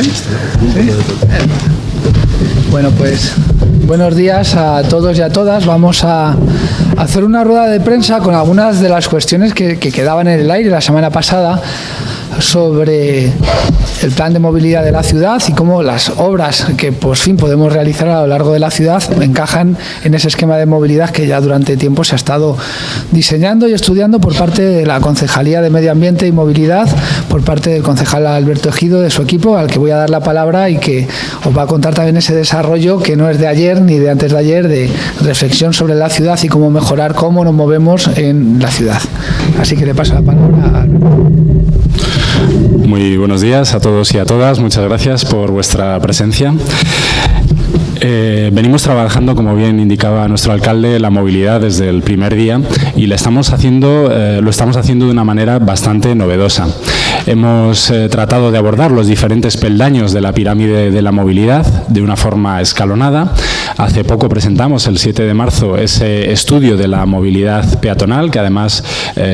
¿Sí? Bueno, pues buenos días a todos y a todas. Vamos a hacer una rueda de prensa con algunas de las cuestiones que quedaban en el aire la semana pasada sobre el plan de movilidad de la ciudad y cómo las obras que por fin podemos realizar a lo largo de la ciudad encajan en ese esquema de movilidad que ya durante tiempo se ha estado diseñando y estudiando por parte de la Concejalía de Medio Ambiente y Movilidad, por parte del concejal Alberto Ejido, de su equipo, al que voy a dar la palabra y que os va a contar también ese desarrollo que no es de ayer ni de antes de ayer, de reflexión sobre la ciudad y cómo mejorar cómo nos movemos en la ciudad. Así que le paso la palabra a Alberto. Muy buenos días a todos y a todas. Muchas gracias por vuestra presencia. Venimos trabajando, como bien indicaba nuestro alcalde, la movilidad desde el primer día y lo estamos haciendo de una manera bastante novedosa. Hemos tratado de abordar los diferentes peldaños de la pirámide de la movilidad de una forma escalonada. Hace poco presentamos, el 7 de marzo, ese estudio de la movilidad peatonal, que además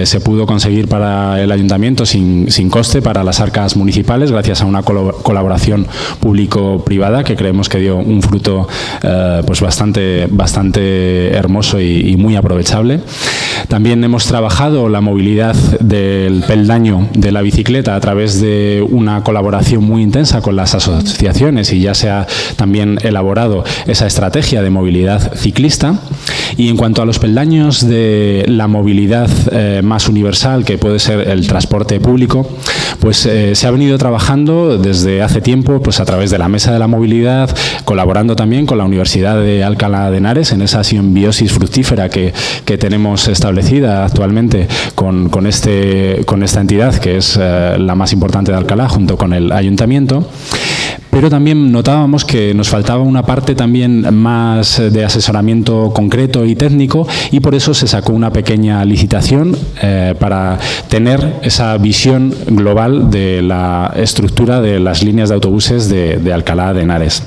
se pudo conseguir para el ayuntamiento sin coste para las arcas municipales, gracias a una colaboración público-privada que creemos que dio un fruto pues bastante hermoso y muy aprovechable. También hemos trabajado la movilidad del peldaño de la bicicleta a través de una colaboración muy intensa con las asociaciones y ya se ha también elaborado esa estrategia de movilidad ciclista. Y en cuanto a los peldaños de la movilidad más universal, que puede ser el transporte público, pues se ha venido trabajando desde hace tiempo pues a través de la Mesa de la Movilidad, colaborando también con la Universidad de Alcalá de Henares en esa simbiosis fructífera que tenemos establecida actualmente con esta entidad que es la más importante de Alcalá junto con el ayuntamiento. Pero también notábamos que nos faltaba una parte también más de asesoramiento concreto y técnico y por eso se sacó una pequeña licitación para tener esa visión global de la estructura de las líneas de autobuses de Alcalá de Henares.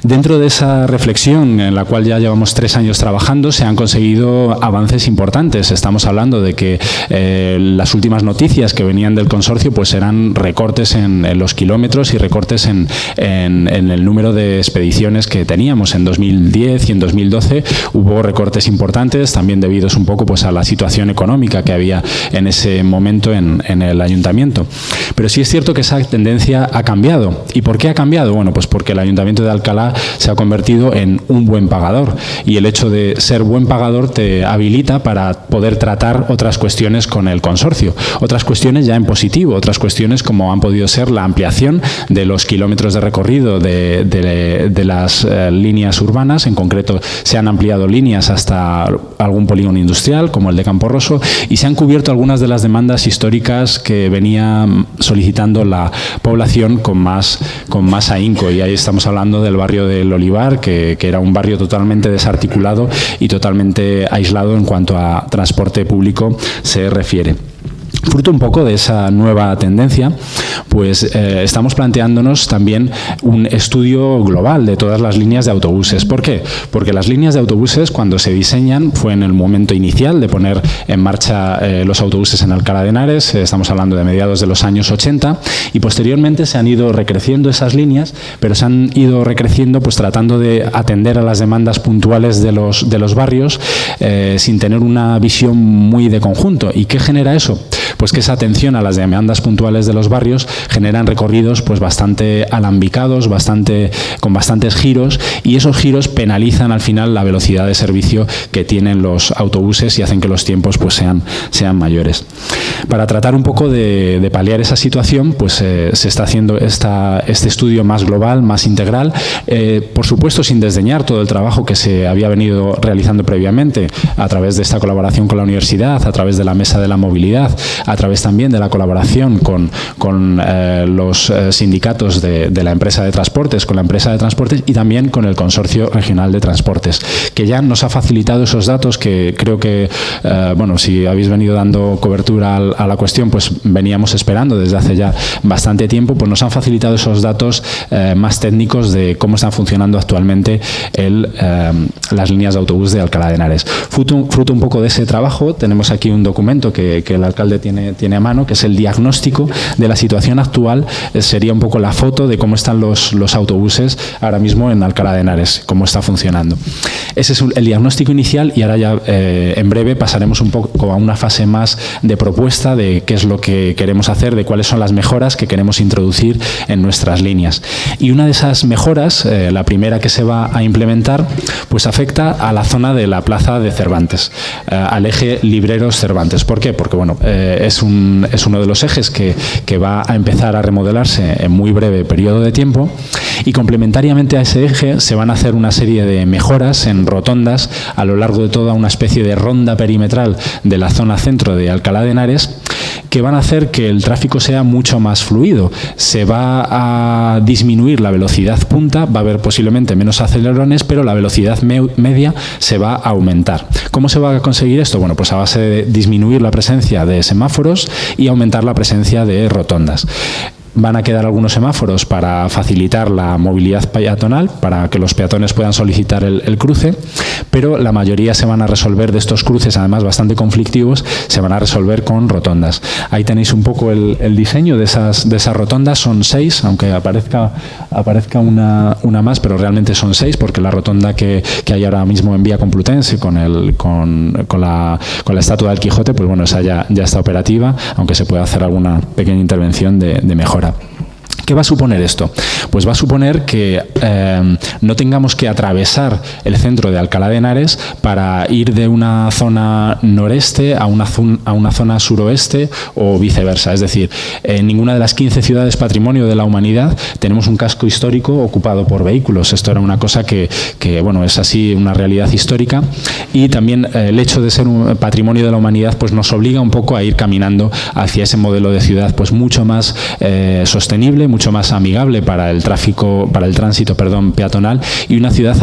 Dentro de esa reflexión, en la cual ya llevamos 3 años trabajando, se han conseguido avances importantes. Estamos hablando de que las últimas noticias que venían del consorcio pues eran recortes en los kilómetros y recortes en el número de expediciones que teníamos. En 2010 y en 2012 hubo recortes importantes, también debidos un poco pues a la situación económica que había en ese momento en el ayuntamiento. Pero sí es cierto que esa tendencia ha cambiado. ¿Y por qué ha cambiado? Bueno, pues porque el ayuntamiento de Alcalá se ha convertido en un buen pagador y el hecho de ser buen pagador te habilita para poder tratar otras cuestiones con el consorcio, otras cuestiones ya en positivo, otras cuestiones como han podido ser la ampliación de los kilómetros de recorrido de las líneas urbanas. En concreto se han ampliado líneas hasta algún polígono industrial como el de Campo Rosso y se han cubierto algunas de las demandas históricas que venía solicitando la población con más ahínco, y ahí estamos hablando del barrio del Olivar, que era un barrio totalmente desarticulado y totalmente aislado en cuanto a transporte público se refiere. Fruto un poco de esa nueva tendencia, pues estamos planteándonos también un estudio global de todas las líneas de autobuses. ¿Por qué? Porque las líneas de autobuses, cuando se diseñan, fue en el momento inicial de poner en marcha los autobuses en Alcalá de Henares, estamos hablando de mediados de los años 80, y posteriormente se han ido recreciendo esas líneas, pero se han ido recreciendo pues tratando de atender a las demandas puntuales de los barrios sin tener una visión muy de conjunto. ¿Y qué genera eso? Pues que esa atención a las demandas puntuales de los barrios generan recorridos pues bastante alambicados, con bastantes giros, y esos giros penalizan al final la velocidad de servicio que tienen los autobuses y hacen que los tiempos pues sean mayores. Para tratar un poco de paliar esa situación, pues se está haciendo este estudio más global, más integral, por supuesto sin desdeñar todo el trabajo que se había venido realizando previamente a través de esta colaboración con la universidad, a través de la Mesa de la Movilidad, a través también de la colaboración con los sindicatos de la empresa de transportes, con la empresa de transportes y también con el Consorcio Regional de Transportes, que ya nos ha facilitado esos datos que creo que, bueno, si habéis venido dando cobertura a la cuestión, pues veníamos esperando desde hace ya bastante tiempo, pues nos han facilitado esos datos más técnicos de cómo están funcionando actualmente las líneas de autobús de Alcalá de Henares. Fruto un poco de ese trabajo, tenemos aquí un documento que el alcalde tiene tiene a mano, que es el diagnóstico de la situación actual. Sería un poco la foto de cómo están los autobuses ahora mismo en Alcalá de Henares, cómo está funcionando. Ese es el diagnóstico inicial, y ahora ya en breve pasaremos un poco a una fase más de propuesta de qué es lo que queremos hacer, de cuáles son las mejoras que queremos introducir en nuestras líneas. Y una de esas mejoras, la primera que se va a implementar, pues afecta a la zona de la Plaza de Cervantes, al eje Libreros-Cervantes. ¿Por qué? Porque bueno, es uno de los ejes que va a empezar a remodelarse en muy breve periodo de tiempo, y complementariamente a ese eje se van a hacer una serie de mejoras en rotondas a lo largo de toda una especie de ronda perimetral de la zona centro de Alcalá de Henares, que van a hacer que el tráfico sea mucho más fluido. Se va a disminuir la velocidad punta, va a haber posiblemente menos acelerones, pero la velocidad media se va a aumentar. ¿Cómo se va a conseguir esto? Bueno, pues a base de disminuir la presencia de semáforos y aumentar la presencia de rotondas. Van a quedar algunos semáforos para facilitar la movilidad peatonal, para que los peatones puedan solicitar el cruce, pero la mayoría se van a resolver de estos cruces, además bastante conflictivos, se van a resolver con rotondas. Ahí tenéis un poco el diseño de esas rotondas. Son 6, aunque aparezca una más, pero realmente son 6, porque la rotonda que hay ahora mismo en Vía Complutense con la estatua del Quijote, pues bueno, esa ya está operativa, aunque se puede hacer alguna pequeña intervención de mejora. ¿Qué va a suponer esto? Pues va a suponer que no tengamos que atravesar el centro de Alcalá de Henares para ir de una zona noreste a una zona suroeste o viceversa. Es decir, en ninguna de las 15 ciudades patrimonio de la humanidad tenemos un casco histórico ocupado por vehículos. Esto era una cosa que bueno, es así, una realidad histórica, y también el hecho de ser un patrimonio de la humanidad pues nos obliga un poco a ir caminando hacia ese modelo de ciudad pues mucho más sostenible, mucho más amigable para el tránsito peatonal, y una ciudad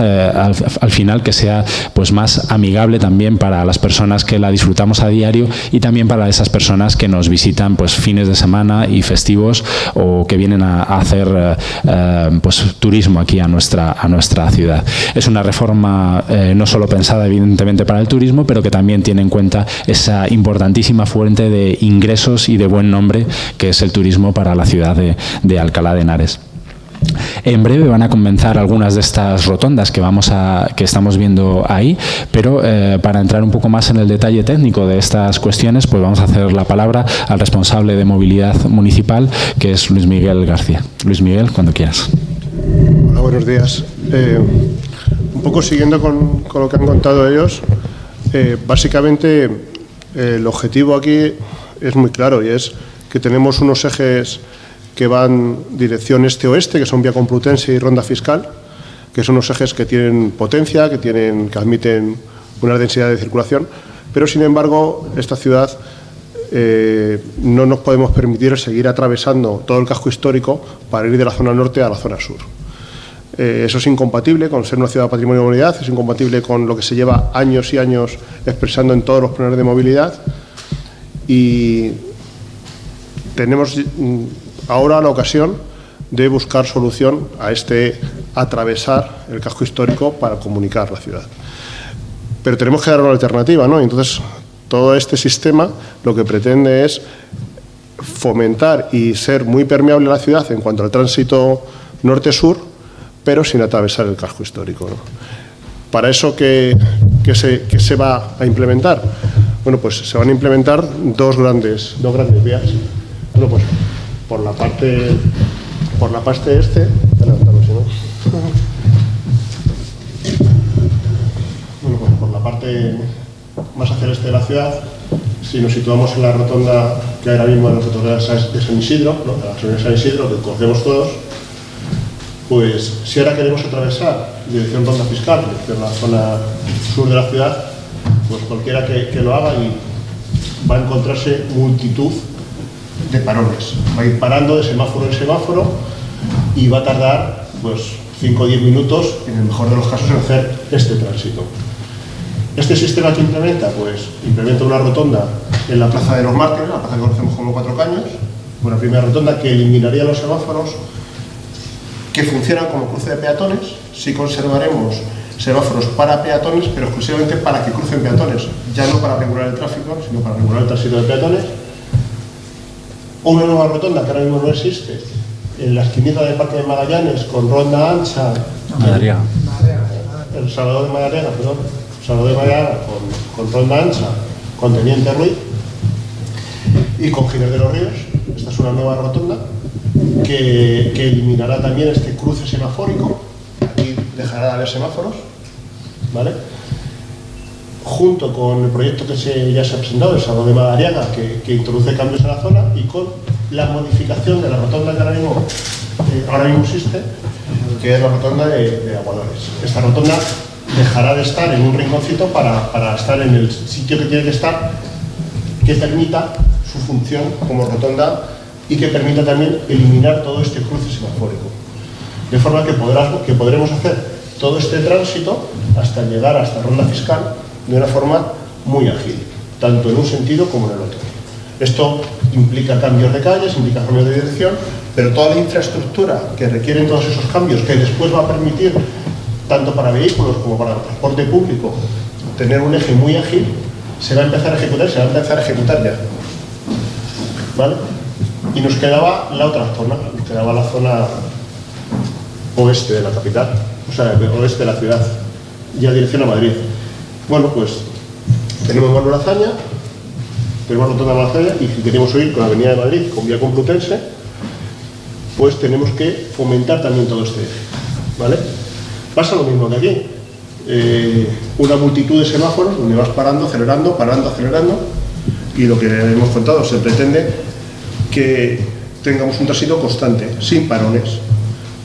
al final que sea pues más amigable también para las personas que la disfrutamos a diario, y también para esas personas que nos visitan pues fines de semana y festivos, o que vienen a hacer pues turismo aquí a nuestra ciudad. Es una reforma no solo pensada evidentemente para el turismo, pero que también tiene en cuenta esa importantísima fuente de ingresos y de buen nombre que es el turismo para la ciudad de Alcalá de Henares. En breve van a comenzar algunas de estas rotondas que estamos viendo ahí, pero para entrar un poco más en el detalle técnico de estas cuestiones, pues vamos a hacer la palabra al responsable de movilidad municipal, que es Luis Miguel García. Luis Miguel, cuando quieras. Hola, buenos días. Un poco siguiendo con lo que han contado ellos, básicamente el objetivo aquí es muy claro, y es que tenemos unos ejes que van dirección este-oeste, que son Vía Complutense y Ronda Fiscal, que son unos ejes que tienen potencia, que admiten una densidad de circulación, pero sin embargo esta ciudad no nos podemos permitir seguir atravesando todo el casco histórico para ir de la zona norte a la zona sur. Eso es incompatible con ser una ciudad patrimonio de la humanidad, es incompatible con lo que se lleva años y años expresando en todos los planes de movilidad, y tenemos ahora la ocasión de buscar solución a atravesar el casco histórico para comunicar la ciudad. Pero tenemos que dar una alternativa, ¿no? Entonces, todo este sistema lo que pretende es fomentar y ser muy permeable a la ciudad en cuanto al tránsito norte-sur, pero sin atravesar el casco histórico, ¿no? Para eso, ¿qué se va a implementar? Bueno, pues se van a implementar dos grandes vías. Bueno, pues por la parte este, bueno, pues por la parte más hacia el este de la ciudad, si nos situamos en la rotonda que ahora mismo en la rotonda de San Isidro, ¿no? La rotonda de San Isidro, que conocemos todos, pues si ahora queremos atravesar dirección Ronda Fiscal, dirección la zona sur de la ciudad, pues cualquiera que lo haga y va a encontrarse multitud de parones. Va a ir parando de semáforo en semáforo y va a tardar pues 5 o 10 minutos, en el mejor de los casos, en hacer este tránsito. Este sistema que implementa, pues implementa una rotonda en la Plaza de los Mártires, la plaza que conocemos como Cuatro Caños, una primera rotonda que eliminaría los semáforos, que funcionan como cruce de peatones. Sí conservaremos semáforos para peatones, pero exclusivamente para que crucen peatones, ya no para regular el tráfico, sino para regular el tránsito de peatones. o una nueva rotonda que ahora mismo no existe, en la esquinita del Parque de Magallanes, con ronda ancha, el Salvador de Madariaga, con ronda ancha, con Teniente Ruiz y con Giner de los Ríos. Esta es una nueva rotonda que eliminará también este cruce semafórico. Aquí dejará de haber semáforos, ¿vale? Junto con el proyecto que ya se ha presentado, el Salvador de Madariaga, que introduce cambios en la zona, y con la modificación de la rotonda que ahora mismo existe, que es la rotonda de Aguadores. Esta rotonda dejará de estar en un rinconcito para estar en el sitio que tiene que estar, que permita su función como rotonda y que permita también eliminar todo este cruce semafórico. De forma que podremos hacer todo este tránsito hasta llegar a esta ronda fiscal de una forma muy ágil, tanto en un sentido como en el otro. Esto implica cambios de calles, implica cambios de dirección, pero toda la infraestructura que requieren todos esos cambios, que después va a permitir, tanto para vehículos como para el transporte público, tener un eje muy ágil, se va a empezar a ejecutar ya. ¿Vale? Y nos quedaba la otra zona, nos quedaba la zona oeste de la capital, o sea, oeste de la ciudad, ya dirección a Madrid. Bueno, pues tenemos Manuel Azaña, tenemos rotonda de Azaña, y si queremos ir con la Avenida de Madrid, con vía Complutense, pues tenemos que fomentar también todo este eje, ¿vale? Pasa lo mismo que aquí, una multitud de semáforos donde vas parando, acelerando, y lo que hemos contado, se pretende que tengamos un tránsito constante, sin parones,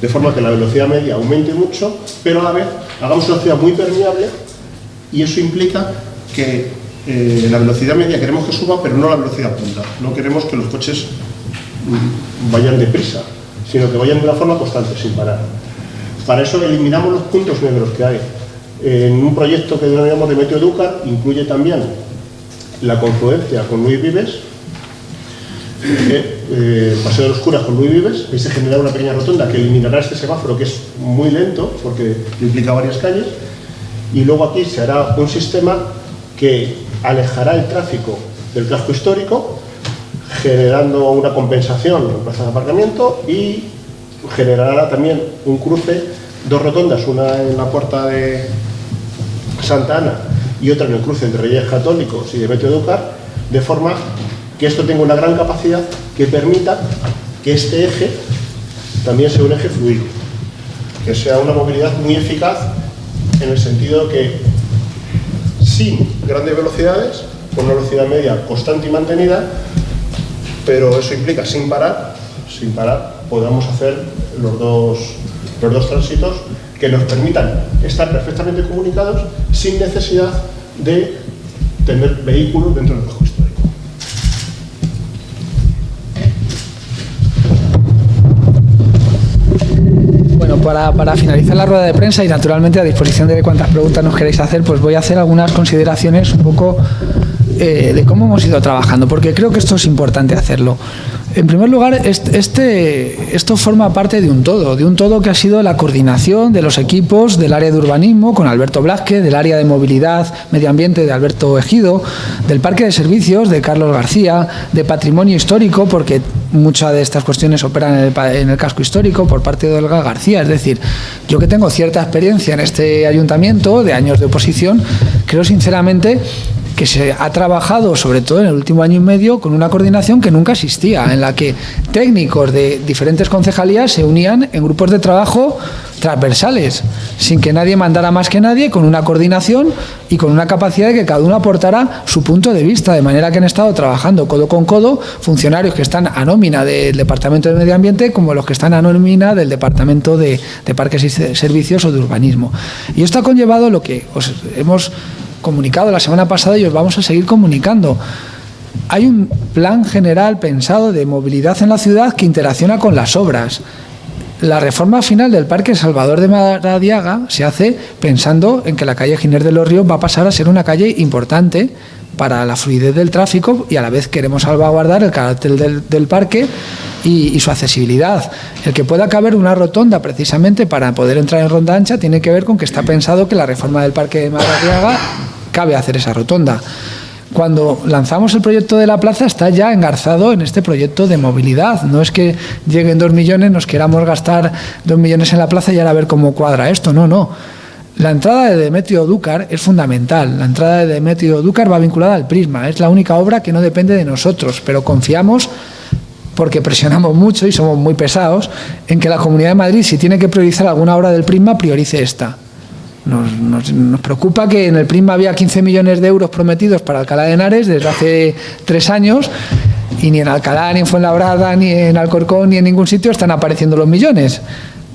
de forma que la velocidad media aumente mucho, pero a la vez hagamos una ciudad muy permeable, y eso implica que la velocidad media queremos que suba, pero no la velocidad punta. No queremos que los coches vayan deprisa, sino que vayan de una forma constante, sin parar. Para eso eliminamos los puntos negros que hay. En un proyecto que denominamos de Meteo Edúcar, incluye también la confluencia con Luis Vives, Paseo de los Curas con Luis Vives. Ahí se generará una pequeña rotonda que eliminará este semáforo, que es muy lento porque implica varias calles, y luego aquí se hará un sistema que alejará el tráfico del casco histórico, generando una compensación en plazas de aparcamiento, y generará también un cruce, dos rotondas, una en la puerta de Santa Ana y otra en el cruce entre Reyes Católicos y de Meteo Edúcar, de forma que esto tenga una gran capacidad que permita que este eje también sea un eje fluido, que sea una movilidad muy eficaz, en el sentido que sin grandes velocidades, con una velocidad media constante y mantenida, pero eso implica sin parar, podamos hacer los dos tránsitos que nos permitan estar perfectamente comunicados sin necesidad de tener vehículos dentro del casco histórico. Bueno, para finalizar la rueda de prensa, y naturalmente a disposición de cuantas preguntas nos queréis hacer, pues voy a hacer algunas consideraciones un poco de cómo hemos ido trabajando, porque creo que esto es importante hacerlo. En primer lugar, esto forma parte de un todo que ha sido la coordinación de los equipos del área de urbanismo con Alberto Blázquez, del área de movilidad, medio ambiente de Alberto Ejido, del parque de servicios de Carlos García, de patrimonio histórico, porque muchas de estas cuestiones operan en el casco histórico, por parte de Olga García. Es decir, yo que tengo cierta experiencia en este ayuntamiento, de años de oposición, creo sinceramente que se ha trabajado, sobre todo en el último año y medio, con una coordinación que nunca existía, en la que técnicos de diferentes concejalías se unían en grupos de trabajo transversales, sin que nadie mandara más que nadie, con una coordinación y con una capacidad de que cada uno aportara su punto de vista, de manera que han estado trabajando codo con codo funcionarios que están a nómina del Departamento de Medio Ambiente como los que están a nómina del Departamento de Parques y Servicios o de Urbanismo. Y esto ha conllevado lo que os hemos comunicado la semana pasada y os vamos a seguir comunicando. Hay un plan general pensado de movilidad en la ciudad que interacciona con las obras. La reforma final del Parque Salvador de Madariaga se hace pensando en que la calle Giner de los Ríos va a pasar a ser una calle importante para la fluidez del tráfico, y a la vez queremos salvaguardar el carácter del parque y su accesibilidad. El que pueda caber una rotonda precisamente para poder entrar en ronda ancha tiene que ver con que está pensado que la reforma del Parque de Madariaga cabe hacer esa rotonda. cuando lanzamos el proyecto de la plaza está ya engarzado en este proyecto de movilidad. No es que lleguen 2 millones, nos queramos gastar 2 millones en la plaza y ahora a ver cómo cuadra esto. No. La entrada de Demetrio Dúcar es fundamental. La entrada de Demetrio Dúcar va vinculada al Prisma. Es la única obra que no depende de nosotros, pero confiamos, porque presionamos mucho y somos muy pesados, en que la Comunidad de Madrid, si tiene que priorizar alguna obra del Prisma, priorice esta. Nos preocupa que en el Prisma había 15 millones de euros prometidos para Alcalá de Henares desde hace 3 años y ni en Alcalá, ni en Fuenlabrada, ni en Alcorcón, ni en ningún sitio están apareciendo los millones.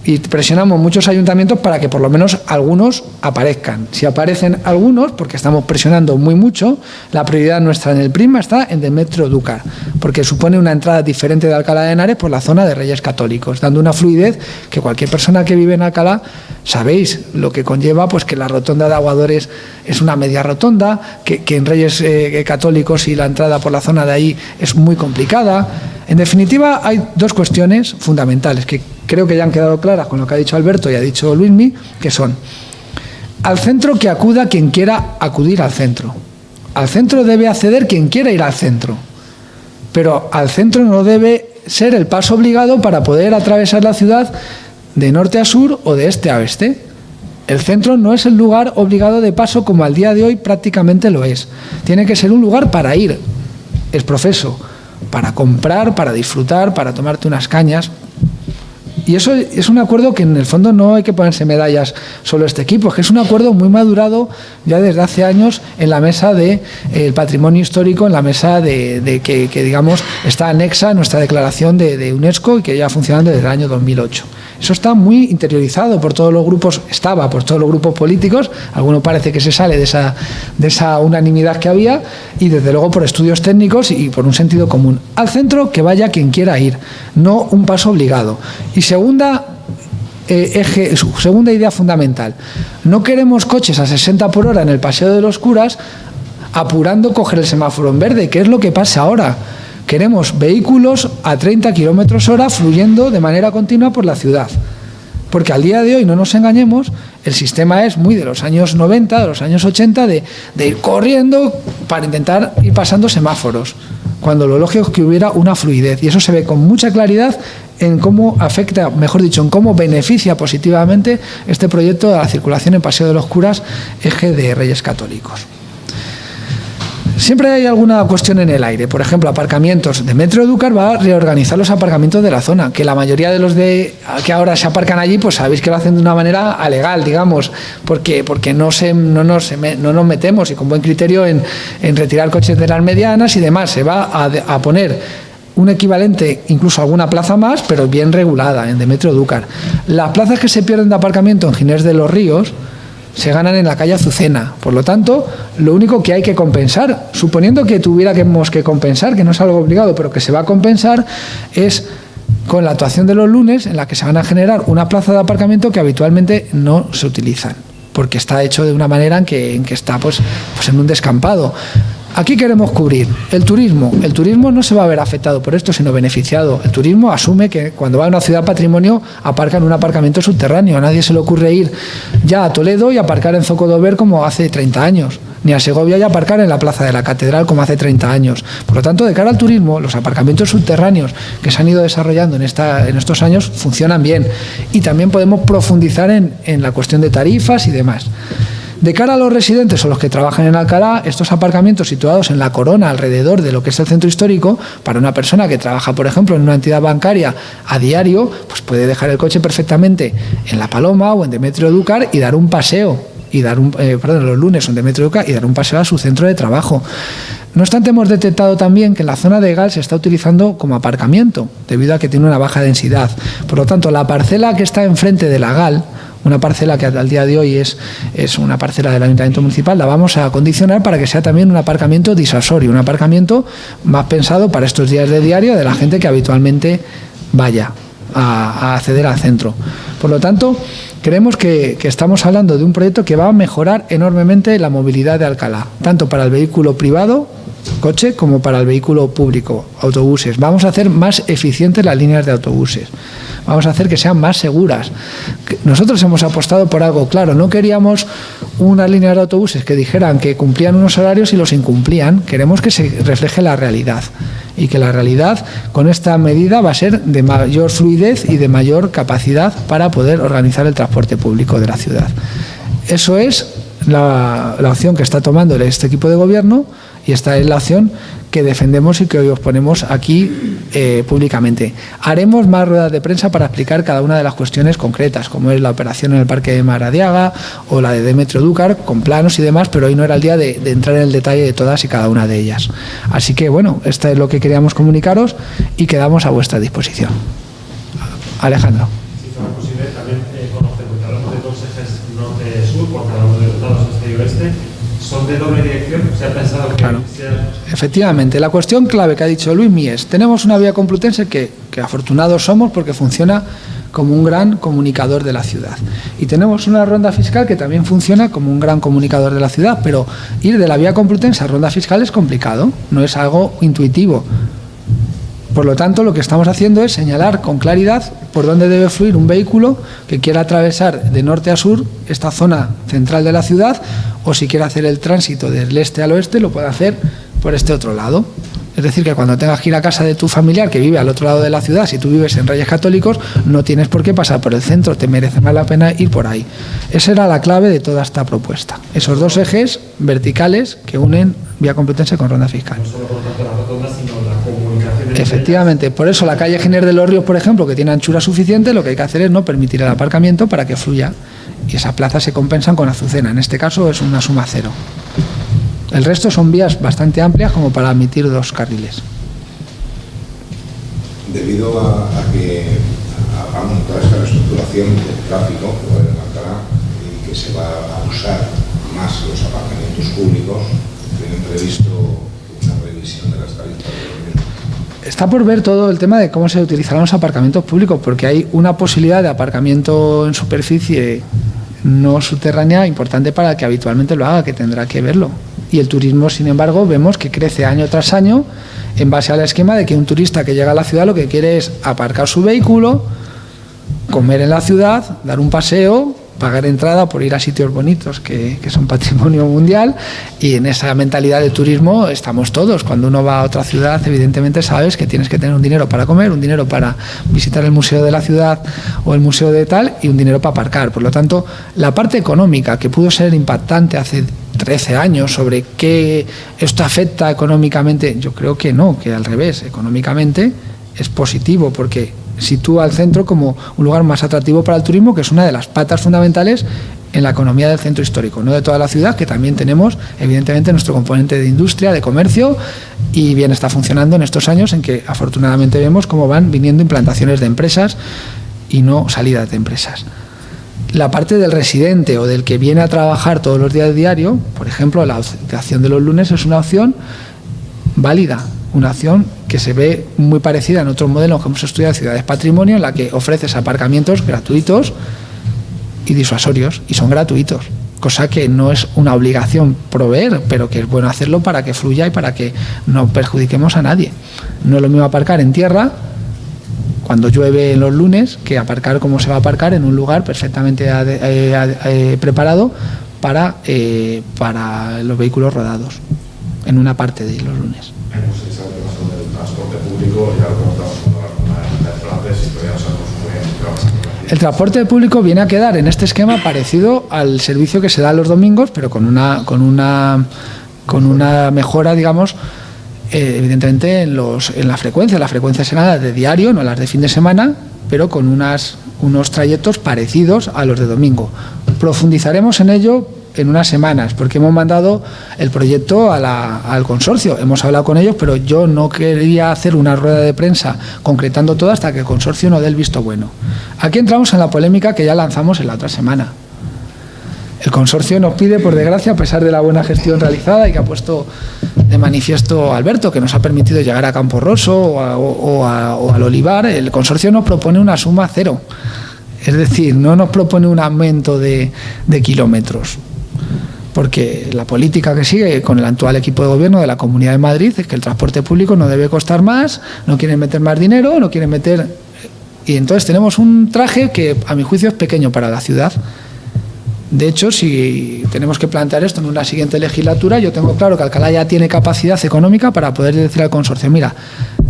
Y presionamos muchos ayuntamientos para que por lo menos algunos aparezcan. Si aparecen algunos, porque estamos presionando muy mucho, la prioridad nuestra en el Prisma está en Demetrio Dúcar, porque supone una entrada diferente de Alcalá de Henares por la zona de Reyes Católicos, dando una fluidez que cualquier persona que vive en Alcalá, sabéis lo que conlleva, pues que la rotonda de Aguadores es una media rotonda, que en Reyes Católicos y la entrada por la zona de ahí es muy complicada. En definitiva, hay 2 cuestiones fundamentales que creo que ya han quedado claras con lo que ha dicho Alberto y ha dicho Luismi, que son: al centro que acuda quien quiera acudir al centro. Al centro debe acceder quien quiera ir al centro. Pero al centro no debe ser el paso obligado para poder atravesar la ciudad de norte a sur o de este a oeste. El centro no es el lugar obligado de paso como al día de hoy prácticamente lo es. Tiene que ser un lugar para ir, es profeso, para comprar, para disfrutar, para tomarte unas cañas. Y eso es un acuerdo que en el fondo no hay que ponerse medallas solo este equipo, es que es un acuerdo muy madurado ya desde hace años en la mesa del patrimonio histórico, en la mesa que digamos está anexa a nuestra declaración de UNESCO y que lleva funcionando desde el año 2008. Eso está muy interiorizado por todos los grupos, por todos los grupos políticos, alguno parece que se sale de esa unanimidad que había, y desde luego por estudios técnicos y por un sentido común. Al centro que vaya quien quiera ir, no un paso obligado. Y segunda idea fundamental, no queremos coches a 60 por hora en el Paseo de los Curas apurando coger el semáforo en verde, que es lo que pasa ahora. Queremos vehículos a 30 kilómetros hora fluyendo de manera continua por la ciudad. Porque al día de hoy, no nos engañemos, el sistema es muy de los años 90, de los años 80, de ir corriendo para intentar ir pasando semáforos, cuando lo lógico es que hubiera una fluidez. Y eso se ve con mucha claridad en cómo afecta, mejor dicho, en cómo beneficia positivamente este proyecto de la circulación en Paseo de los Curas, eje de Reyes Católicos. Siempre hay alguna cuestión en el aire. Por ejemplo, aparcamientos. Demetrio Dúcar va a reorganizar los aparcamientos de la zona, que la mayoría de los que ahora se aparcan allí, pues sabéis que lo hacen de una manera alegal, digamos, porque no nos metemos y con buen criterio en retirar coches de las medianas y demás. Se va a poner un equivalente, incluso alguna plaza más, pero bien regulada en Demetrio Dúcar. Las plazas que se pierden de aparcamiento en Ginés de los Ríos se ganan en la calle Azucena. Por lo tanto, lo único que hay que compensar, suponiendo que tuviéramos que compensar, que no es algo obligado, pero que se va a compensar, es con la actuación de los lunes, en la que se van a generar una plaza de aparcamiento que habitualmente no se utilizan, porque está hecho de una manera en que está pues en un descampado. Aquí queremos cubrir el turismo. El turismo no se va a ver afectado por esto, sino beneficiado. El turismo asume que cuando va a una ciudad patrimonio aparca en un aparcamiento subterráneo. A nadie se le ocurre ir ya a Toledo y aparcar en Zocodover como hace 30 años, ni a Segovia y aparcar en la Plaza de la Catedral como hace 30 años. Por lo tanto, de cara al turismo, los aparcamientos subterráneos que se han ido desarrollando en estos años funcionan bien. Y también podemos profundizar en la cuestión de tarifas y demás. De cara a los residentes o los que trabajan en Alcalá, estos aparcamientos situados en la Corona, alrededor de lo que es el centro histórico, para una persona que trabaja, por ejemplo, en una entidad bancaria a diario, pues puede dejar el coche perfectamente en La Paloma o en Demetrio Dúcar y dar un paseo, los lunes en Demetrio Dúcar y dar un paseo a su centro de trabajo. No obstante, hemos detectado también que en la zona de Gal se está utilizando como aparcamiento, debido a que tiene una baja densidad. Por lo tanto, la parcela que está enfrente de la Gal, una parcela que al día de hoy es una parcela del Ayuntamiento Municipal, la vamos a acondicionar para que sea también un aparcamiento disuasorio, un aparcamiento más pensado para estos días de diario de la gente que habitualmente vaya a acceder al centro. Por lo tanto, creemos que estamos hablando de un proyecto que va a mejorar enormemente la movilidad de Alcalá, tanto para el vehículo privado coche como para el vehículo público, autobuses. Vamos a hacer más eficientes las líneas de autobuses. Vamos a hacer que sean más seguras. Nosotros hemos apostado por algo claro. No queríamos unas líneas de autobuses que dijeran que cumplían unos horarios y los incumplían. Queremos que se refleje la realidad. Y que la realidad con esta medida va a ser de mayor fluidez y de mayor capacidad para poder organizar el transporte público de la ciudad. Eso es la opción que está tomando este equipo de gobierno, y esta es la opción que defendemos y que hoy os ponemos aquí públicamente. Haremos más ruedas de prensa para explicar cada una de las cuestiones concretas, como es la operación en el Parque de Maradiaga o la de Demetrio Dúcar, con planos y demás, pero hoy no era el día de entrar en el detalle de todas y cada una de ellas. Así que, bueno, esto es lo que queríamos comunicaros y quedamos a vuestra disposición. Alejandro. Si fuera posible, también conocer, porque hablamos de dos ejes norte-sur, porque hablamos de los lados este y oeste. ¿Son de doble dirección? ¿Se ha pensado que claro. Efectivamente, la cuestión clave que ha dicho Luismi es: tenemos una vía complutense que afortunados somos porque funciona como un gran comunicador de la ciudad. Y tenemos una ronda fiscal que también funciona como un gran comunicador de la ciudad, pero ir de la vía complutense a ronda fiscal es complicado, no es algo intuitivo. Por lo tanto, lo que estamos haciendo es señalar con claridad por dónde debe fluir un vehículo que quiera atravesar de norte a sur esta zona central de la ciudad, o si quiere hacer el tránsito del este al oeste, lo puede hacer por este otro lado. Es decir, que cuando tengas que ir a casa de tu familiar que vive al otro lado de la ciudad, si tú vives en Reyes Católicos, no tienes por qué pasar por el centro, te merece más la pena ir por ahí. Esa era la clave de toda esta propuesta. Esos dos ejes verticales que unen vía complutense con ronda fiscal. No solo por tanto la rotonda, sino la comunicación. Efectivamente, por eso la calle Giner de los Ríos, por ejemplo, que tiene anchura suficiente, lo que hay que hacer es no permitir el aparcamiento para que fluya. Y esas plazas se compensan con azucena. En este caso es una suma cero. El resto son vías bastante amplias como para admitir dos carriles. Debido a toda esta reestructuración del tráfico que va a haber en Alcalá y que se va a usar más los aparcamientos públicos, ¿tienen previsto una revisión de las tarifas de los mismos? Está por ver todo el tema de cómo se utilizarán los aparcamientos públicos, porque hay una posibilidad de aparcamiento en superficie no subterránea importante para el que habitualmente lo haga, que tendrá que verlo. Y el turismo, sin embargo, vemos que crece año tras año en base al esquema de que un turista que llega a la ciudad lo que quiere es aparcar su vehículo, comer en la ciudad, dar un paseo, pagar entrada por ir a sitios bonitos que son patrimonio mundial, y en esa mentalidad de turismo estamos todos. Cuando uno va a otra ciudad, evidentemente sabes que tienes que tener un dinero para comer, un dinero para visitar el museo de la ciudad o el museo de tal, y un dinero para aparcar. Por lo tanto, la parte económica, que pudo ser impactante hace 13 años sobre qué esto afecta económicamente, yo creo que no, que al revés, económicamente es positivo, porque sitúa al centro como un lugar más atractivo para el turismo, que es una de las patas fundamentales en la economía del centro histórico, no de toda la ciudad, que también tenemos evidentemente nuestro componente de industria, de comercio, y bien está funcionando en estos años en que afortunadamente vemos cómo van viniendo implantaciones de empresas y no salidas de empresas. La parte del residente o del que viene a trabajar todos los días de diario, por ejemplo, la opción de los lunes es una opción válida, una opción que se ve muy parecida en otros modelos que hemos estudiado en Ciudades Patrimonio, en la que ofreces aparcamientos gratuitos y disuasorios, y son gratuitos, cosa que no es una obligación proveer, pero que es bueno hacerlo para que fluya y para que no perjudiquemos a nadie. No es lo mismo aparcar en tierra cuando llueve en los lunes que aparcar como se va a aparcar en un lugar perfectamente preparado para los vehículos rodados en una parte de los lunes. Hemos hecho el transporte público, ya lo contamos con las interpelantes y todavía no sabemos muy bien qué va a pasar. El transporte público viene a quedar en este esquema parecido al servicio que se da los domingos, pero con una mejora, digamos, evidentemente en la frecuencia. Las frecuencias serán las de diario, no las de fin de semana, pero con unos trayectos parecidos a los de domingo. Profundizaremos en ello en unas semanas, porque hemos mandado el proyecto al consorcio. Hemos hablado con ellos, pero yo no quería hacer una rueda de prensa concretando todo hasta que el consorcio no dé el visto bueno. Aquí entramos en la polémica que ya lanzamos en la otra semana. El consorcio nos pide, por desgracia, a pesar de la buena gestión realizada y que ha puesto de manifiesto Alberto, que nos ha permitido llegar a Campo Rosso o al Olivar, el consorcio nos propone una suma cero. Es decir, no nos propone un aumento de kilómetros. porque la política que sigue con el actual equipo de gobierno de la Comunidad de Madrid es que el transporte público no debe costar más, no quieren meter más dinero, no quieren meter... Y entonces tenemos un traje que, a mi juicio, es pequeño para la ciudad. De hecho, si tenemos que plantear esto en una siguiente legislatura, yo tengo claro que Alcalá ya tiene capacidad económica para poder decir al consorcio, mira,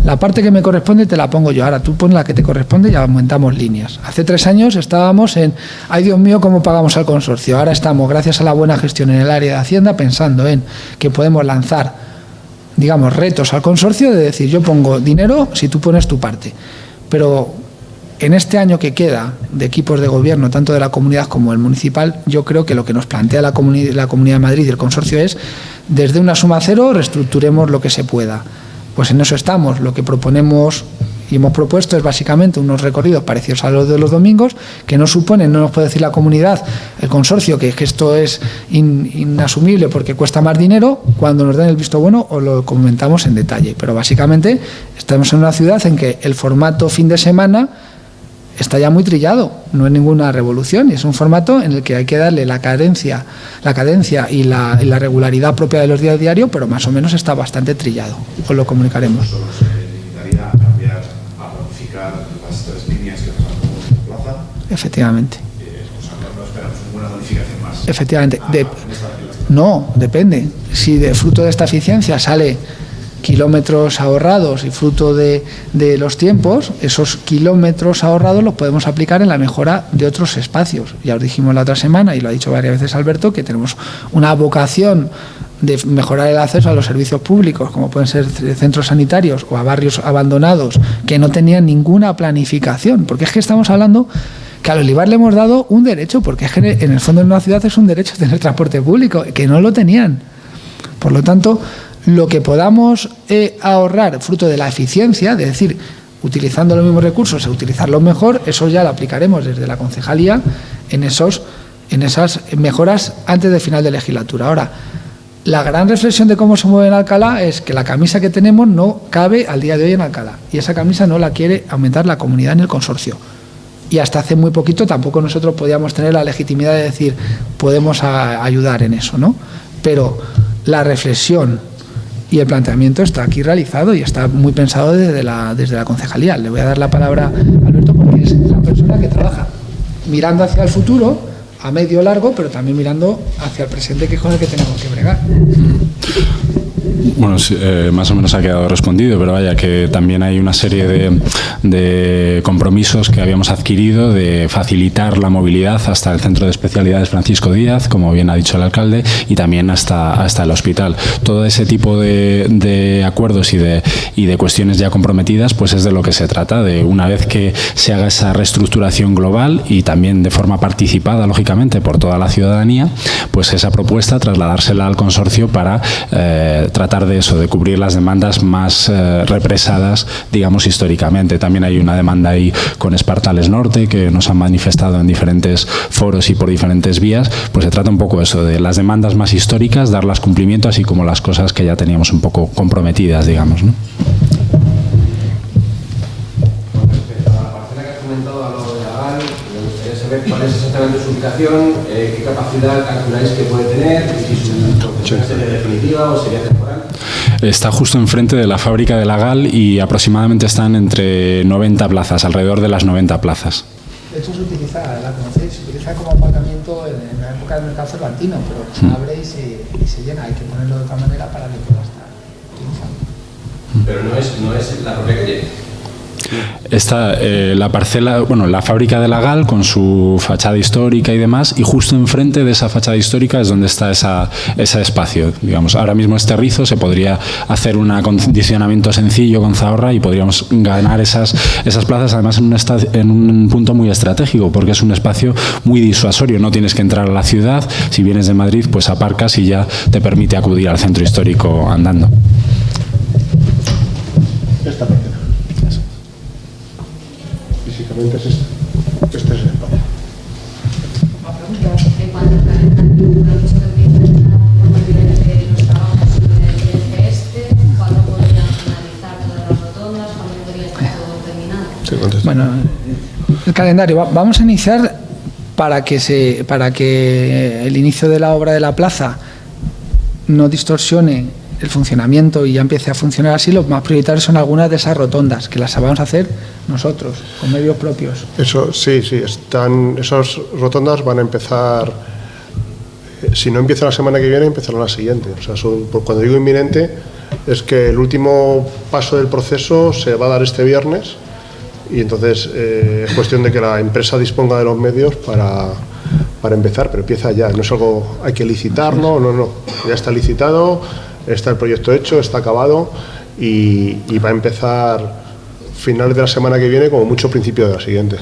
la parte que me corresponde te la pongo yo, ahora tú pon la que te corresponde y aumentamos líneas. Hace 3 años estábamos en, ay Dios mío, ¿cómo pagamos al consorcio? Ahora estamos, gracias a la buena gestión en el área de Hacienda, pensando en que podemos lanzar, digamos, retos al consorcio de decir, yo pongo dinero si tú pones tu parte. Pero en este año que queda de equipos de gobierno, tanto de la comunidad como el municipal, yo creo que lo que nos plantea la Comunidad de Madrid y el consorcio es, desde una suma cero, reestructuremos lo que se pueda. Pues en eso estamos. Lo que proponemos y hemos propuesto es básicamente unos recorridos parecidos a los de los domingos, que no suponen, no nos puede decir la comunidad, el consorcio, que esto es inasumible porque cuesta más dinero. Cuando nos den el visto bueno os lo comentamos en detalle. Pero básicamente estamos en una ciudad en que el formato fin de semana está ya muy trillado, no es ninguna revolución, es un formato en el que hay que darle la cadencia y la regularidad propia de los días diarios, pero más o menos está bastante trillado. Os lo comunicaremos. ¿Solo se limitaría a cambiar, a modificar las 3 líneas que pasan por la plaza? Efectivamente. O sea, no esperamos ninguna modificación más. Efectivamente. No, depende. Si de fruto de esta eficiencia sale kilómetros ahorrados y fruto de los tiempos, esos kilómetros ahorrados los podemos aplicar en la mejora de otros espacios. Ya os dijimos la otra semana, y lo ha dicho varias veces Alberto, que tenemos una vocación de mejorar el acceso a los servicios públicos, como pueden ser centros sanitarios o a barrios abandonados que no tenían ninguna planificación, porque es que estamos hablando que al Olivar le hemos dado un derecho, porque es que en el fondo en una ciudad es un derecho tener transporte público, que no lo tenían. Por lo tanto, lo que podamos ahorrar fruto de la eficiencia, de decir, utilizando los mismos recursos, utilizarlos mejor, eso ya lo aplicaremos desde la concejalía en esas mejoras antes del final de legislatura. Ahora, la gran reflexión de cómo se mueve en Alcalá es que la camisa que tenemos no cabe al día de hoy en Alcalá, y esa camisa no la quiere aumentar la comunidad en el consorcio. Y hasta hace muy poquito tampoco nosotros podíamos tener la legitimidad de decir, podemos ayudar en eso, ¿no? Pero la reflexión y el planteamiento está aquí realizado y está muy pensado desde la concejalía. Le voy a dar la palabra a Alberto porque es la persona que trabaja mirando hacia el futuro, a medio largo, pero también mirando hacia el presente, que es con el que tenemos que bregar. Bueno, más o menos ha quedado respondido, pero vaya que también hay una serie de compromisos que habíamos adquirido de facilitar la movilidad hasta el Centro de Especialidades Francisco Díaz, como bien ha dicho el alcalde, y también hasta el hospital. Todo ese tipo de acuerdos y de cuestiones ya comprometidas, pues es de lo que se trata, de una vez que se haga esa reestructuración global y también de forma participada, lógicamente, por toda la ciudadanía, pues esa propuesta trasladársela al consorcio para tratar de eso, de cubrir las demandas más represadas, digamos, históricamente. También hay una demanda ahí con Espartales Norte, que nos han manifestado en diferentes foros y por diferentes vías. Pues se trata un poco eso, de las demandas más históricas, darlas cumplimiento, así como las cosas que ya teníamos un poco comprometidas, digamos, ¿no? Respecto a la parcela que has comentado, a lo de Lagal, me gustaría saber cuál es exactamente su ubicación, qué capacidad calculáis que puede tener, y si su concesión sería definitiva o sería temporal. Está justo enfrente de la fábrica de Lagal y aproximadamente están entre 90 plazas, alrededor de las 90 plazas. De hecho, la conocéis, se utiliza como aparcamiento en la época del mercado cervantino, pero abre y se llena. Hay que ponerlo de otra manera para que pueda estar utilizando. Pero no es la propia calle. Está la parcela, bueno, la fábrica de Lagal con su fachada histórica y demás, y justo enfrente de esa fachada histórica es donde está ese espacio. Digamos, ahora mismo este rizo se podría hacer un acondicionamiento sencillo con Zahorra y podríamos ganar esas plazas, además en un punto muy estratégico, porque es un espacio muy disuasorio. No tienes que entrar a la ciudad, si vienes de Madrid pues aparcas y ya te permite acudir al centro histórico andando. Esta parcela. Físicamente es esta. Este es el espacio. En cuanto al calendario, lo dicho que empiezan los trabajos del este, ¿cuándo podrían finalizar todas las rotondas? ¿Cuándo podría estar todo terminado? Bueno, el calendario. Vamos a iniciar para que el inicio de la obra de la plaza no distorsione el funcionamiento y ya empiece a funcionar así, lo más prioritario son algunas de esas rotondas, que las vamos a hacer nosotros, con medios propios. Eso, sí, esas rotondas van a empezar, si no empieza la semana que viene, empezarán la siguiente. O sea, cuando digo inminente, es que el último paso del proceso se va a dar este viernes y entonces es cuestión de que la empresa disponga de los medios para empezar, pero empieza ya, no es algo, hay que licitarlo, no, ya está licitado, está el proyecto hecho, está acabado y va a empezar finales de la semana que viene, como mucho principio de la siguiente.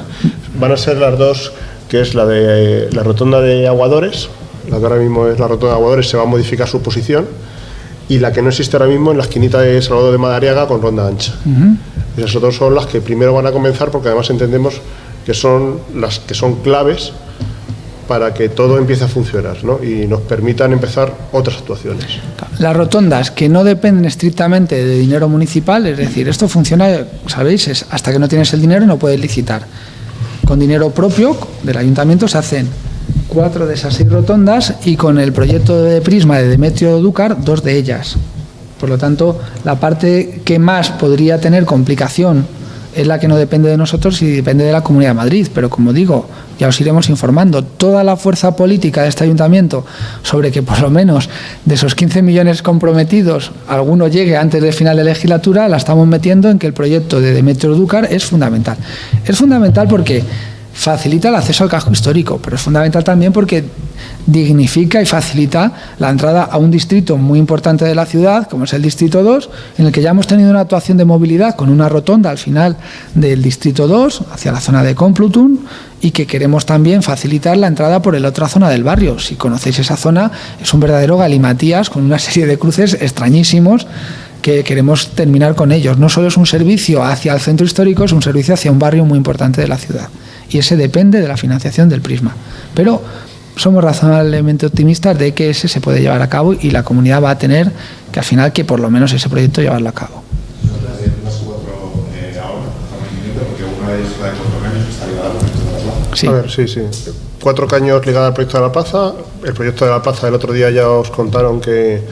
Van a ser las dos, que es la de la rotonda de Aguadores, la que ahora mismo es la rotonda de Aguadores, se va a modificar su posición, y la que no existe ahora mismo en la esquinita de Salvador de Madariaga con ronda ancha. Esas otras son las que primero van a comenzar, porque además entendemos que son las que son claves para que todo empiece a funcionar, ¿no? Y nos permitan empezar otras actuaciones. Las rotondas que no dependen estrictamente de dinero municipal, es decir, esto funciona, sabéis, es hasta que no tienes el dinero no puedes licitar. Con dinero propio del ayuntamiento se hacen 4 de esas 6 rotondas y con el proyecto de Prisma de Demetrio Dúcar 2 de ellas. Por lo tanto, la parte que más podría tener complicación es la que no depende de nosotros y depende de la Comunidad de Madrid. Pero como digo, ya os iremos informando. Toda la fuerza política de este ayuntamiento sobre que por lo menos de esos 15 millones comprometidos alguno llegue antes del final de legislatura, la estamos metiendo en que el proyecto de Demetrio Dúcar es fundamental. Es fundamental porque facilita el acceso al casco histórico, pero es fundamental también porque dignifica y facilita la entrada a un distrito muy importante de la ciudad, como es el Distrito 2, en el que ya hemos tenido una actuación de movilidad con una rotonda al final del Distrito 2, hacia la zona de Complutum, y que queremos también facilitar la entrada por la otra zona del barrio. Si conocéis esa zona, es un verdadero galimatías con una serie de cruces extrañísimos que queremos terminar con ellos. No solo es un servicio hacia el centro histórico, es un servicio hacia un barrio muy importante de la ciudad. Y ese depende de la financiación del Prisma. Pero somos razonablemente optimistas de que ese se puede llevar a cabo y la comunidad va a tener que al final que por lo menos ese proyecto llevarlo a cabo. Las 4 ahora, porque una de ellas es la de 4 años que está ligada al proyecto de la plaza. Sí. A ver, sí. 4 caños ligada al proyecto de la plaza. El proyecto de la plaza, el otro día ya os contaron que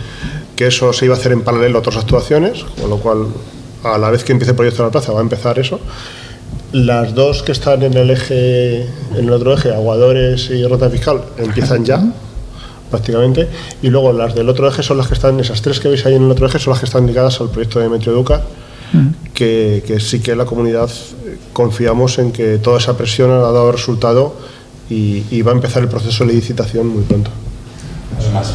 eso se iba a hacer en paralelo a otras actuaciones, con lo cual a la vez que empiece el proyecto de la plaza va a empezar eso. Las 2 que están en el otro eje, Aguadores y Rota Fiscal, empiezan ya, prácticamente, y luego las del otro eje son las que están, esas 3 que veis ahí en el otro eje son las que están ligadas al proyecto de Demetrio Dúcar, que sí que la comunidad confiamos en que toda esa presión ha dado resultado y va a empezar el proceso de licitación muy pronto. Además,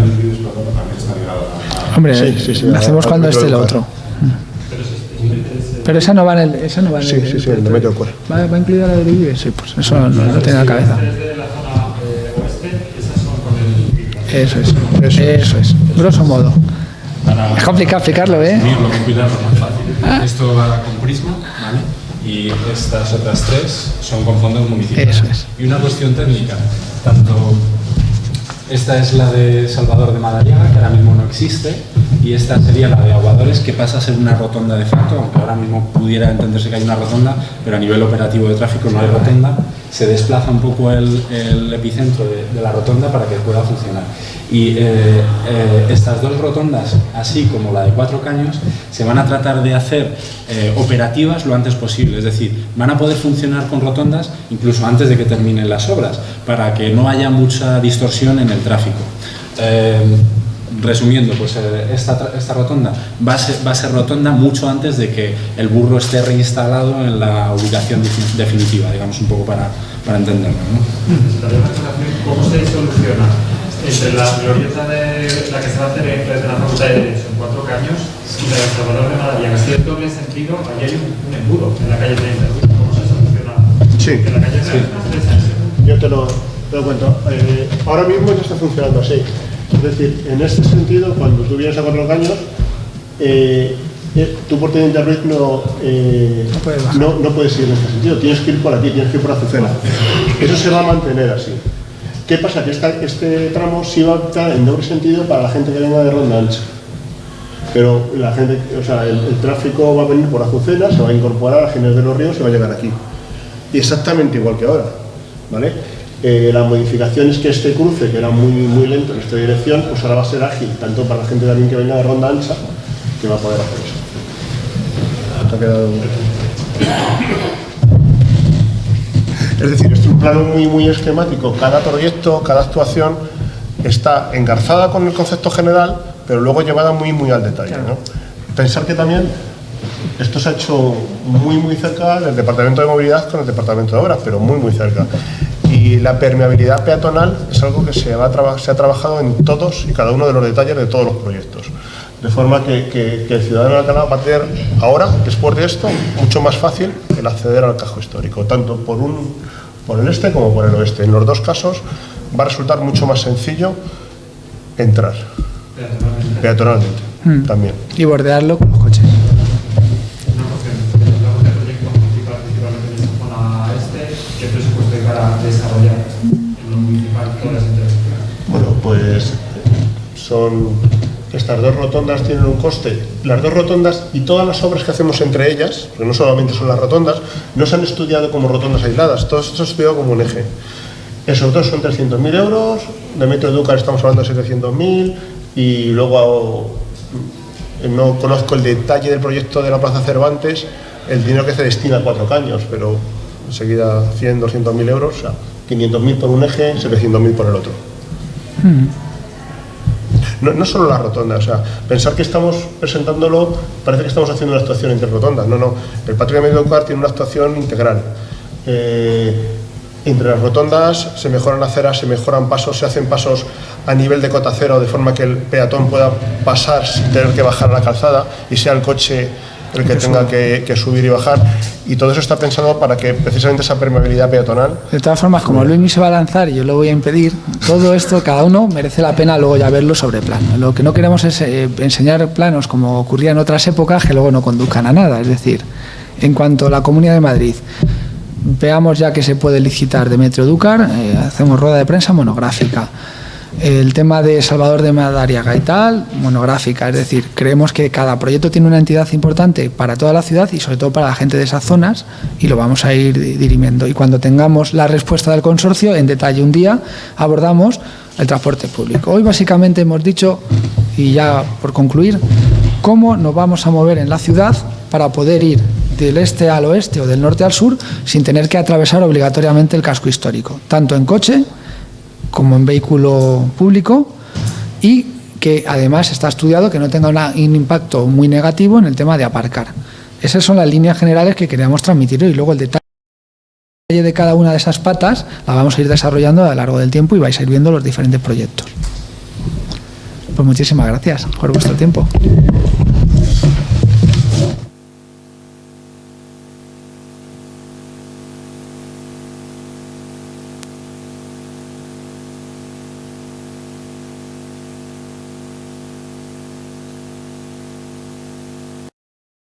el virus también está ligado a... Hombre, sí, lo hacemos cuando esté el otro. Pero esa no va en el... Esa no va en sí, el Demetrio Dúcar. ¿Va incluida la de Vive? Sí, pues eso no tiene en la cabeza. Desde la zona oeste, esas son con el... Eso es. Grosso modo. Es complicado explicarlo, ¿eh? Cuidarlo más fácil. Esto va con Prisma, ¿vale? Y estas otras 3 son con fondos municipales. Eso es. Y una cuestión técnica, esta es la de Salvador de Madariaga, que ahora mismo no existe, y esta sería la de Aguadores, que pasa a ser una rotonda de facto, aunque ahora mismo pudiera entenderse que hay una rotonda, pero a nivel operativo de tráfico no hay rotonda. Se desplaza un poco el epicentro de la rotonda para que pueda funcionar. Y estas 2 rotondas, así como la de 4 caños, se van a tratar de hacer operativas lo antes posible. Es decir, van a poder funcionar con rotondas incluso antes de que terminen las obras, para que no haya mucha distorsión en el tráfico. Resumiendo, pues esta rotonda va a ser rotonda mucho antes de que el burro esté reinstalado en la ubicación definitiva, digamos, un poco para entenderlo, ¿no? ¿Cómo se soluciona entre la glorieta de la que se va a hacer en la Facultad de Derecho en 4 caños y la de Salvador de Madariaga? Si es doble sentido, allí hay un embudo en la calle 30. ¿Cómo se soluciona? Sí. En la calle 30. Yo te lo cuento. Ahora mismo ya está funcionando así. Es decir, en este sentido, cuando tú vienes a 4 caños, tú por Teniente Ruiz no puedes ir en este sentido. Tienes que ir por aquí, tienes que ir por Azucena. Eso se va a mantener así. ¿Qué pasa? Que este tramo sí va a estar en doble sentido para la gente que venga de ronda ancha. Pero la gente, el tráfico va a venir por Azucena, se va a incorporar a Ginés de los Ríos y va a llegar aquí. Y exactamente igual que ahora, ¿vale? La modificación es que este cruce, que era muy lento en esta dirección, pues ahora va a ser ágil, tanto para la gente también que venga de ronda ancha, que va a poder hacer eso. ¿Te ha quedado? Es decir, es un plano muy esquemático. Cada proyecto, cada actuación está engarzada con el concepto general, pero luego llevada muy al detalle, ¿no? Pensar que también esto se ha hecho muy cerca del Departamento de Movilidad con el Departamento de Obras, pero muy cerca. Y la permeabilidad peatonal es algo que se ha trabajado en todos y cada uno de los detalles de todos los proyectos. De forma que el ciudadano de Alcalá va a tener ahora, después de esto, mucho más fácil el acceder al casco histórico, tanto por el este como por el oeste. En los dos casos va a resultar mucho más sencillo entrar peatonalmente también. Y bordearlo con los coches. ¿Qué presupuesto hay para desarrollar en lo municipal todas las infraestructuras? Bueno, pues son estas dos rotondas, tienen un coste. Las dos rotondas y todas las obras que hacemos entre ellas, porque no solamente son las rotondas, no se han estudiado como rotondas aisladas, todo esto se ha estudiado como un eje. Esos dos son 300.000 euros, de Metro Edúcar estamos hablando de 700.000 y luego no conozco el detalle del proyecto de la Plaza Cervantes, el dinero que se destina a 4 caños, pero enseguida 100, 200.000 euros, o sea, 500.000 por un eje, 700.000 por el otro. No solo la rotonda, o sea, pensar que estamos presentándolo, parece que estamos haciendo una actuación entre rotondas, no, el Patio de Mediocar tiene una actuación integral. Entre las rotondas se mejoran aceras, se mejoran pasos, se hacen pasos a nivel de cota cero, de forma que el peatón pueda pasar sin tener que bajar la calzada y sea el coche el que tenga que subir y bajar, y todo eso está pensado para que precisamente esa permeabilidad peatonal. De todas formas, como Luis se va a lanzar y yo lo voy a impedir, todo esto, cada uno merece la pena luego ya verlo sobre plano. Lo que no queremos es enseñar planos como ocurría en otras épocas que luego no conduzcan a nada. Es decir, en cuanto a la Comunidad de Madrid, veamos ya que se puede licitar de Metro Edúcar, hacemos rueda de prensa monográfica. El tema de Salvador de Madariaga y tal, monográfica, es decir, creemos que cada proyecto tiene una entidad importante para toda la ciudad y sobre todo para la gente de esas zonas, y lo vamos a ir dirimiendo. Y cuando tengamos la respuesta del consorcio, en detalle un día, abordamos el transporte público. Hoy básicamente hemos dicho, y ya por concluir, cómo nos vamos a mover en la ciudad para poder ir del este al oeste o del norte al sur sin tener que atravesar obligatoriamente el casco histórico, tanto en coche como en vehículo público, y que además está estudiado que no tenga un impacto muy negativo en el tema de aparcar. Esas son las líneas generales que queríamos transmitir hoy. Luego el detalle de cada una de esas patas la vamos a ir desarrollando a lo largo del tiempo y vais a ir viendo los diferentes proyectos. Pues muchísimas gracias por vuestro tiempo.